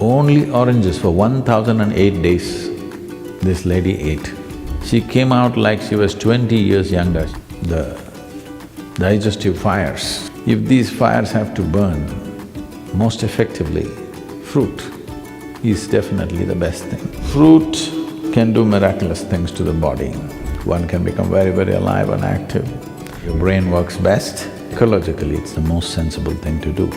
Only oranges for 1008 days this lady ate. She came out like she was 20 years younger. The digestive fires, if these fires have to burn most effectively, fruit is definitely the best thing. Fruit can do miraculous things to the body. One can become very, very alive and active. Your brain works best. Ecologically, it's the most sensible thing to do.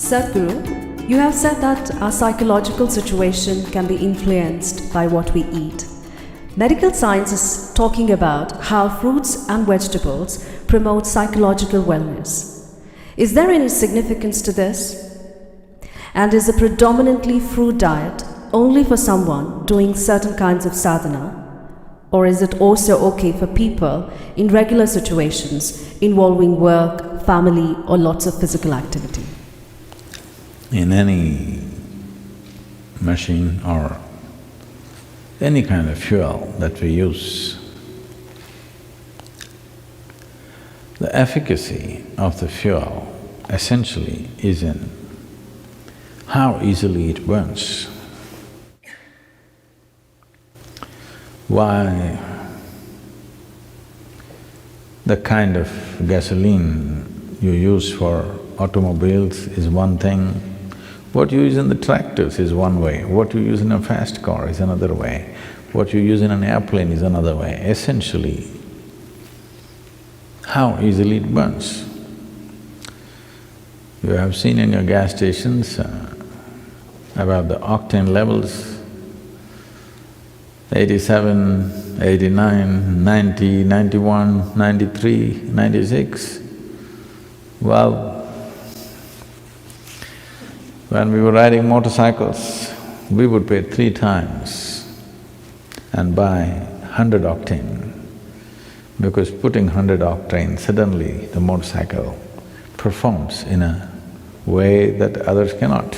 Sadhguru, you have said that our psychological situation can be influenced by what we eat. Medical science is talking about how fruits and vegetables promote psychological wellness. Is there any significance to this? And is a predominantly fruit diet only for someone doing certain kinds of sadhana? Or is it also okay for people in regular situations involving work, family, or lots of physical activity? In any machine or any kind of fuel that we use, the efficacy of the fuel essentially is in how easily it burns. Why the kind of gasoline you use for automobiles is one thing, what you use in the tractors is one way, what you use in a fast car is another way, what you use in an airplane is another way. Essentially, how easily it burns. You have seen in your gas stations about the octane levels, 87, 89, 90, 91, 93, 96. Well, when we were riding motorcycles, we would pay 3 times and buy 100 octane, because putting 100 octane, suddenly the motorcycle performs in a way that others cannot.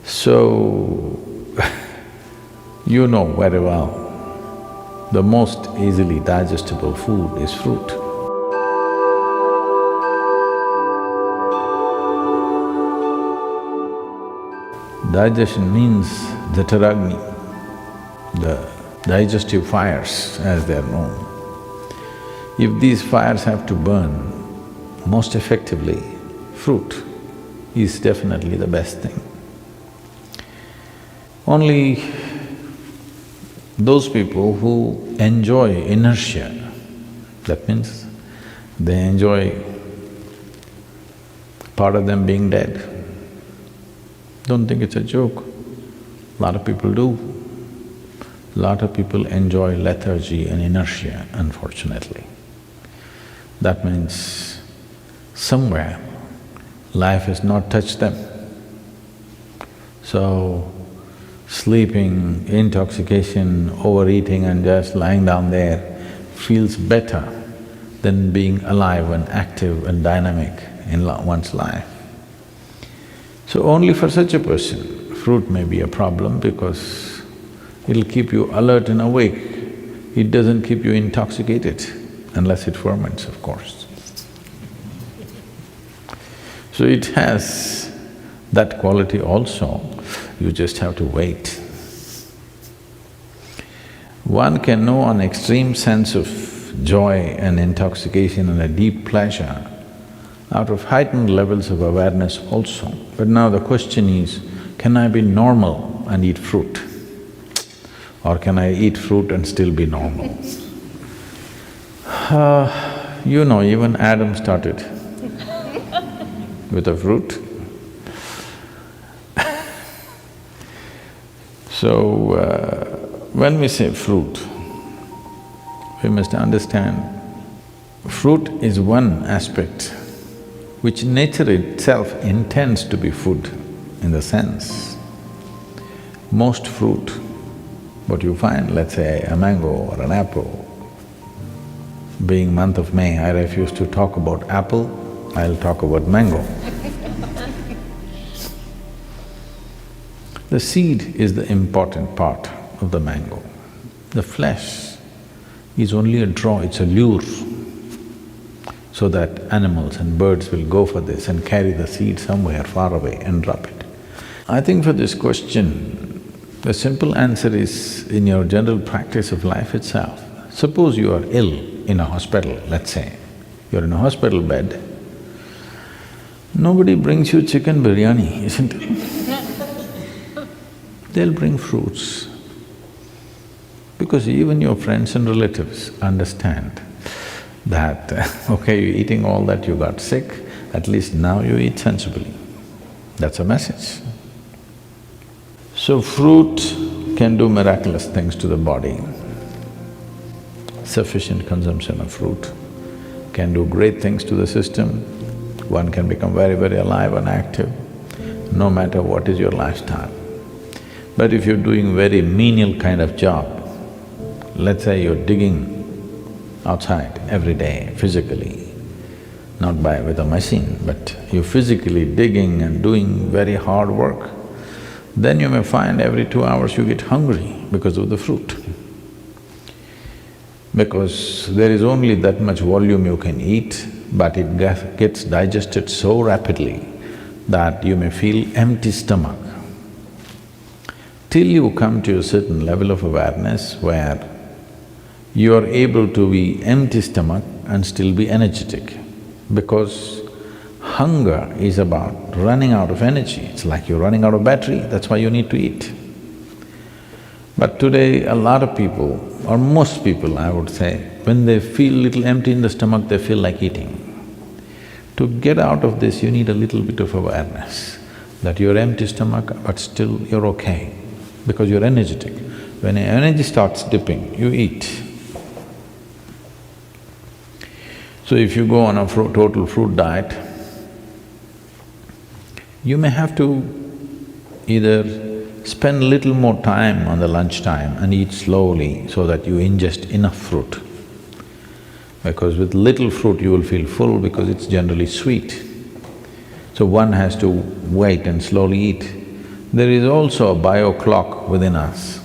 So, you know very well, the most easily digestible food is fruit. Digestion means the Taragni, the digestive fires as they are known. If these fires have to burn most effectively, fruit is definitely the best thing. Only those people who enjoy inertia, that means they enjoy part of them being dead. Don't think it's a joke. A lot of people do. A lot of people enjoy lethargy and inertia, unfortunately. That means somewhere life has not touched them. So, sleeping, intoxication, overeating and just lying down there feels better than being alive and active and dynamic in one's life. So only for such a person, fruit may be a problem because it'll keep you alert and awake. It doesn't keep you intoxicated, unless it ferments, of course. So it has that quality also, you just have to wait. One can know an extreme sense of joy and intoxication and a deep pleasure out of heightened levels of awareness also. But now the question is, can I be normal and eat fruit? Or can I eat fruit and still be normal? You know, even Adam started with a fruit. So, when we say fruit, we must understand fruit is one aspect which nature itself intends to be food in the sense. Most fruit, what you find, let's say a mango or an apple, being month of May, I refuse to talk about apple, I'll talk about mango. The seed is the important part of the mango. The flesh is only a draw, it's a lure, so that animals and birds will go for this and carry the seed somewhere far away and drop it. I think for this question, the simple answer is in your general practice of life itself. Suppose you are ill in a hospital, let's say, you're in a hospital bed, nobody brings you chicken biryani, isn't it? They'll bring fruits. Because even your friends and relatives understand that, okay, you're eating all that, you got sick, at least now you eat sensibly. That's a message. So fruit can do miraculous things to the body. Sufficient consumption of fruit can do great things to the system. One can become very, very alive and active, no matter what is your lifestyle. But if you're doing very menial kind of job, let's say you're digging outside every day physically, not with a machine, but you're physically digging and doing very hard work, then you may find every 2 hours you get hungry because of the fruit. Because there is only that much volume you can eat, but it gets digested so rapidly that you may feel empty stomach. Till you come to a certain level of awareness where you are able to be empty stomach and still be energetic, because hunger is about running out of energy. It's like you're running out of battery, that's why you need to eat. But today, a lot of people, or most people I would say, when they feel little empty in the stomach, they feel like eating. To get out of this, you need a little bit of awareness that you're empty stomach, but still you're okay, because you're energetic. When your energy starts dipping, you eat. So if you go on a total fruit diet, you may have to either spend little more time on the lunchtime and eat slowly so that you ingest enough fruit. Because with little fruit you will feel full because it's generally sweet. So one has to wait and slowly eat. There is also a bio clock within us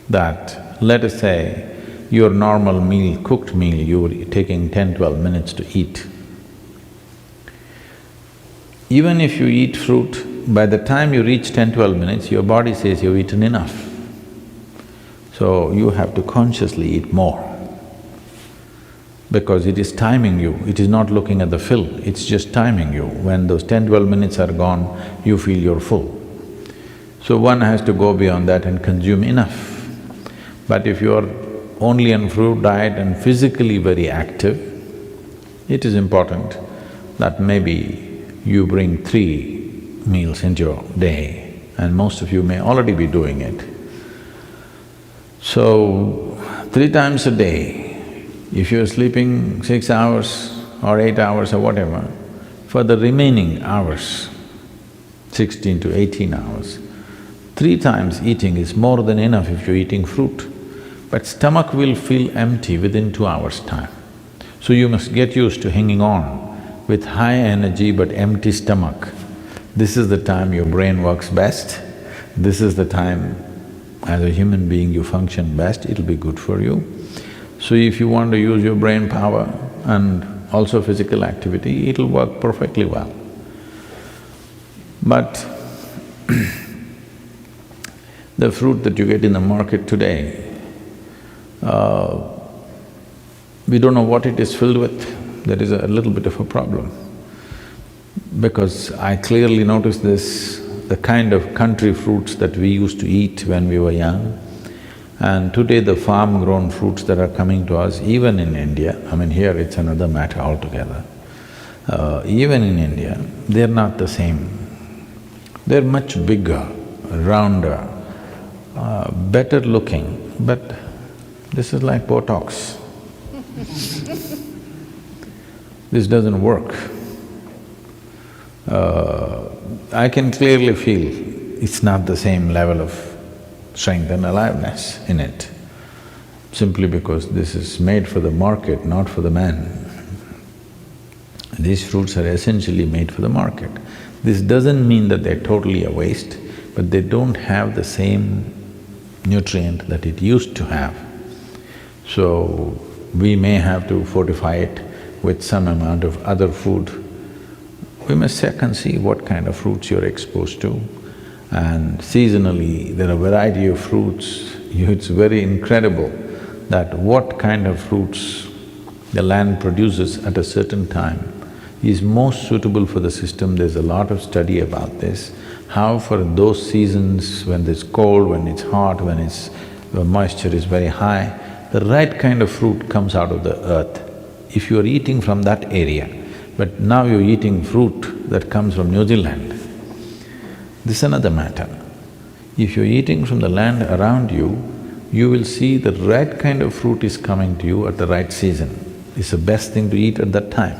that, let us say, your normal meal, cooked meal, you're taking 10-12 minutes to eat. Even if you eat fruit, by the time you reach 10-12 minutes, your body says you've eaten enough. So you have to consciously eat more, because it is timing you, it is not looking at the fill, it's just timing you. When those 10-12 minutes are gone, you feel you're full. So one has to go beyond that and consume enough. But if you are only on fruit diet and physically very active, it is important that maybe you bring 3 meals into your day, and most of you may already be doing it. So, 3 times a day, if you're sleeping 6 hours or 8 hours or whatever, for the remaining hours, 16 to 18 hours, 3 times eating is more than enough if you're eating fruit. But stomach will feel empty within 2 hours' time. So you must get used to hanging on with high energy but empty stomach. This is the time your brain works best, this is the time as a human being you function best, it'll be good for you. So if you want to use your brain power and also physical activity, it'll work perfectly well. But the fruit that you get in the market today, we don't know what it is filled with. There is a little bit of a problem. Because I clearly noticed this, the kind of country fruits that we used to eat when we were young, and today the farm-grown fruits that are coming to us, even in India, I mean here it's another matter altogether, even in India, they're not the same. They're much bigger, rounder, better looking, but this is like Botox. This doesn't work. I can clearly feel it's not the same level of strength and aliveness in it, simply because this is made for the market, not for the man. These fruits are essentially made for the market. This doesn't mean that they're totally a waste, but they don't have the same nutrient that it used to have. So, we may have to fortify it with some amount of other food. We must check and see what kind of fruits you're exposed to. And seasonally, there are a variety of fruits. It's very incredible that what kind of fruits the land produces at a certain time is most suitable for the system. There's a lot of study about this, how for those seasons when it's cold, when it's hot, when the moisture is very high, the right kind of fruit comes out of the earth. If you're eating from that area, but now you're eating fruit that comes from New Zealand, this is another matter. If you're eating from the land around you, you will see the right kind of fruit is coming to you at the right season. It's the best thing to eat at that time.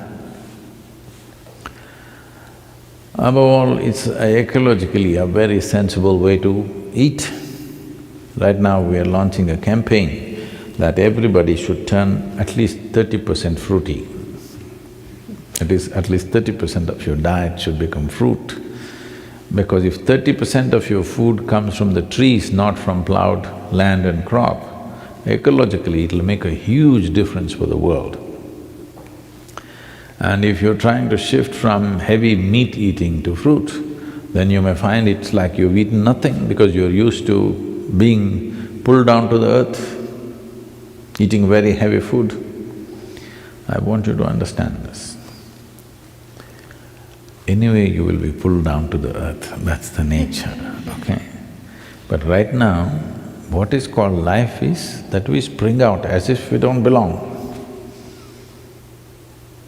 Above all, it's ecologically a very sensible way to eat. Right now we are launching a campaign that everybody should turn at least 30% fruity. That is, at least 30% of your diet should become fruit. Because if 30% of your food comes from the trees, not from plowed land and crop, ecologically it'll make a huge difference for the world. And if you're trying to shift from heavy meat eating to fruit, then you may find it's like you've eaten nothing because you're used to being pulled down to the earth, eating very heavy food. I want you to understand this. Anyway, you will be pulled down to the earth, that's the nature, okay? But right now, what is called life is that we spring out as if we don't belong.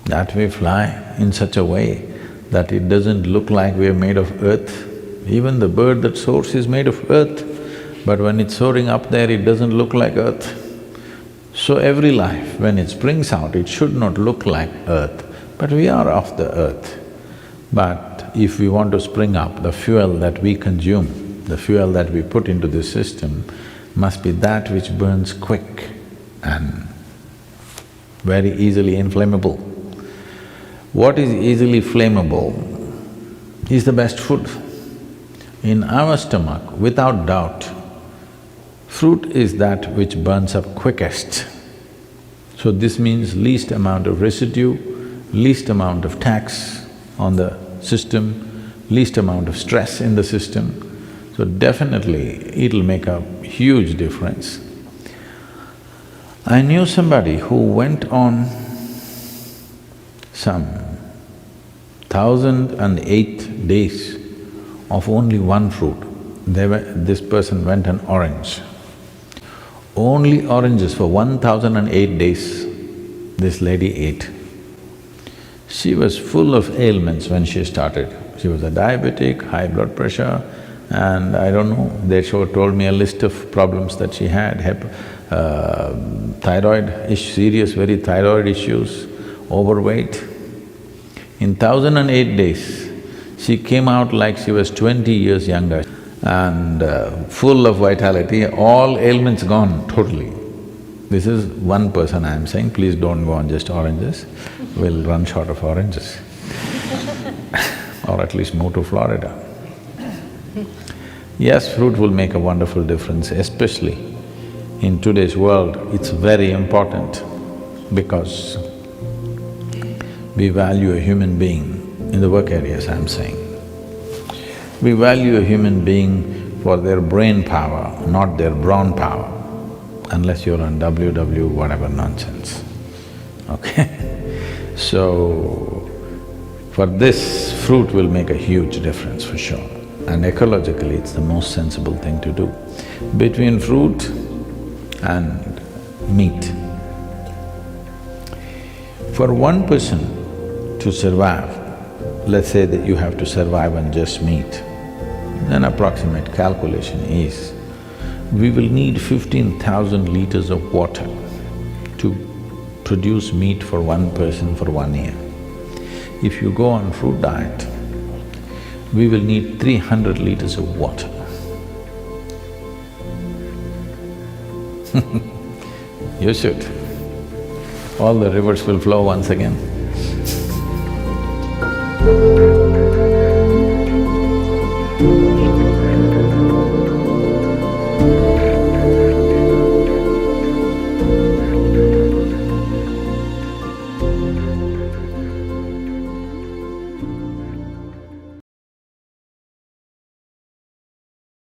That we fly in such a way that it doesn't look like we're made of earth. Even the bird that soars is made of earth, but when it's soaring up there, it doesn't look like earth. So every life, when it springs out, it should not look like earth, but we are of the earth. But if we want to spring up, the fuel that we consume, the fuel that we put into this system must be that which burns quick and very easily inflammable. What is easily flammable is the best food. In our stomach, without doubt, fruit is that which burns up quickest. So this means least amount of residue, least amount of tax on the system, least amount of stress in the system. So definitely it'll make a huge difference. I knew somebody who went on some 1,008 days of only one fruit. This person went on orange. Only oranges for 1,008 days this lady ate. She was full of ailments when she started. She was a diabetic, high blood pressure, and I don't know, they told me a list of problems that she had, serious very thyroid issues, overweight. In 1,008 days, she came out like she was 20 years younger and full of vitality, all ailments gone totally. This is one person I'm saying, please don't go on just oranges, we'll run short of oranges or at least move to Florida. Yes, fruit will make a wonderful difference, especially in today's world, it's very important because we value a human being, in the work areas I'm saying. We value a human being for their brain power, not their brawn power, unless you're on WW whatever nonsense, okay? So, for this, fruit will make a huge difference for sure. And ecologically, it's the most sensible thing to do. Between fruit and meat, for one person to survive, let's say that you have to survive on just meat, an approximate calculation is, we will need 15,000 liters of water to produce meat for one person for 1 year. If you go on fruit diet, we will need 300 liters of water. You should. All the rivers will flow once again.